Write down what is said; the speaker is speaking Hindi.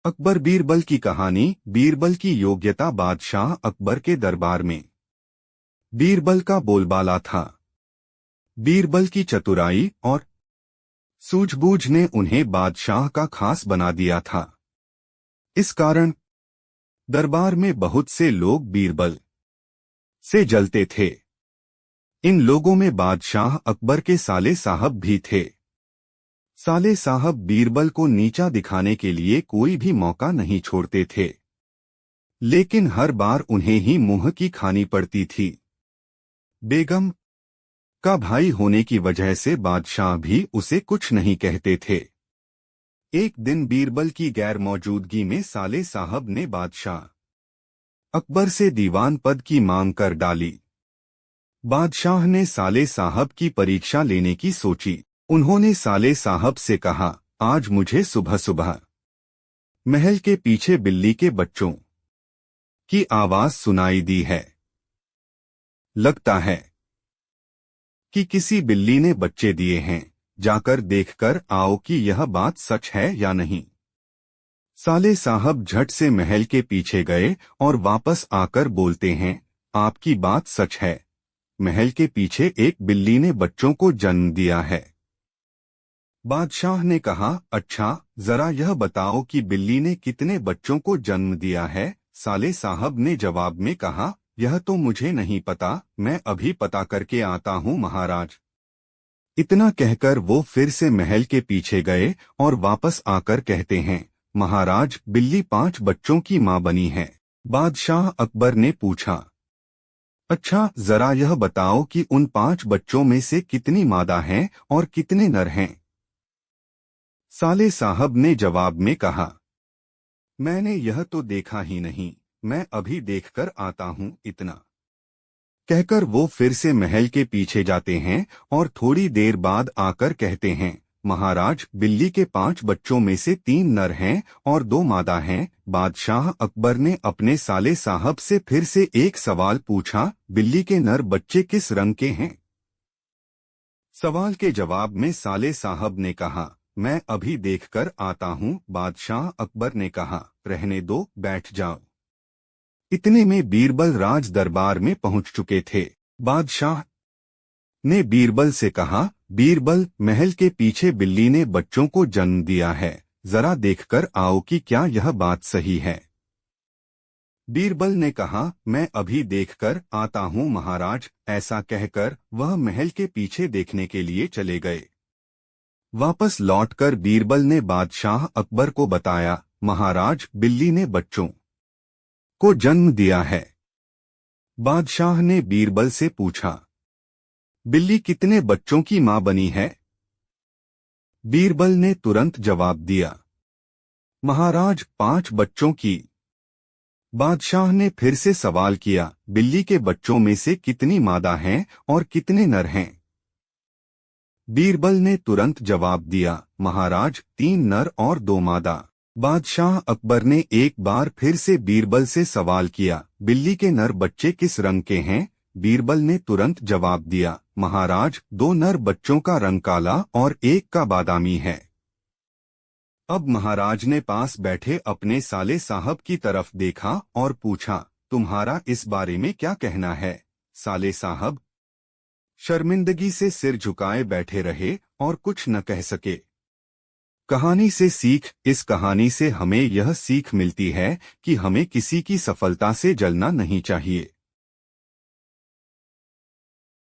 अकबर बीरबल की कहानी। बीरबल की योग्यता। बादशाह अकबर के दरबार में बीरबल का बोलबाला था। बीरबल की चतुराई और सूझबूझ ने उन्हें बादशाह का खास बना दिया था। इस कारण दरबार में बहुत से लोग बीरबल से जलते थे। इन लोगों में बादशाह अकबर के साले साहब भी थे। साले साहब बीरबल को नीचा दिखाने के लिए कोई भी मौका नहीं छोड़ते थे, लेकिन हर बार उन्हें ही मुंह की खानी पड़ती थी। बेगम का भाई होने की वजह से बादशाह भी उसे कुछ नहीं कहते थे। एक दिन बीरबल की गैर मौजूदगी में साले साहब ने बादशाह अकबर से दीवान पद की मांग कर डाली। बादशाह ने साले साहब की परीक्षा लेने की सोची। उन्होंने साले साहब से कहा, आज मुझे सुबह सुबह महल के पीछे बिल्ली के बच्चों की आवाज सुनाई दी है। लगता है कि किसी बिल्ली ने बच्चे दिए हैं। जाकर देखकर आओ कि यह बात सच है या नहीं। साले साहब झट से महल के पीछे गए और वापस आकर बोलते हैं, आपकी बात सच है। महल के पीछे एक बिल्ली ने बच्चों को जन्म दिया है। बादशाह ने कहा, अच्छा, जरा यह बताओ कि बिल्ली ने कितने बच्चों को जन्म दिया है। साले साहब ने जवाब में कहा, यह तो मुझे नहीं पता, मैं अभी पता करके आता हूँ महाराज। इतना कहकर वो फिर से महल के पीछे गए और वापस आकर कहते हैं, महाराज, बिल्ली 5 बच्चों की मां बनी है। बादशाह अकबर ने पूछा, अच्छा, जरा यह बताओ कि उन 5 बच्चों में से कितनी मादा हैं और कितने नर हैं। साले साहब ने जवाब में कहा, मैंने यह तो देखा ही नहीं, मैं अभी देखकर आता हूँ। इतना कहकर वो फिर से महल के पीछे जाते हैं और थोड़ी देर बाद आकर कहते हैं, महाराज, बिल्ली के 5 बच्चों में से 3 नर हैं और 2 मादा हैं। बादशाह अकबर ने अपने साले साहब से फिर से एक सवाल पूछा, बिल्ली के नर बच्चे किस रंग के हैं। सवाल के जवाब में साले साहब ने कहा, मैं अभी देखकर आता हूँ। बादशाह अकबर ने कहा, रहने दो, बैठ जाओ। इतने में बीरबल राज दरबार में पहुंच चुके थे। बादशाह ने बीरबल से कहा, बीरबल, महल के पीछे बिल्ली ने बच्चों को जन्म दिया है, जरा देखकर आओ कि क्या यह बात सही है। बीरबल ने कहा, मैं अभी देखकर आता हूँ महाराज। ऐसा कहकर वह महल के पीछे देखने के लिए चले गए। वापस लौटकर बीरबल ने बादशाह अकबर को बताया, महाराज, बिल्ली ने बच्चों को जन्म दिया है। बादशाह ने बीरबल से पूछा, बिल्ली कितने बच्चों की मां बनी है। बीरबल ने तुरंत जवाब दिया, महाराज, 5 बच्चों की। बादशाह ने फिर से सवाल किया, बिल्ली के बच्चों में से कितनी मादा हैं और कितने नर हैं। बीरबल ने तुरंत जवाब दिया, महाराज, 3 नर और 2 मादा। बादशाह अकबर ने एक बार फिर से बीरबल से सवाल किया, बिल्ली के नर बच्चे किस रंग के हैं। बीरबल ने तुरंत जवाब दिया, महाराज, 2 नर बच्चों का रंग काला और एक का बादामी है। अब महाराज ने पास बैठे अपने साले साहब की तरफ देखा और पूछा, तुम्हारा इस बारे में क्या कहना है। साले साहब शर्मिंदगी से सिर झुकाए बैठे रहे और कुछ न कह सके। कहानी से सीख। इस कहानी से हमें यह सीख मिलती है कि हमें किसी की सफलता से जलना नहीं चाहिए।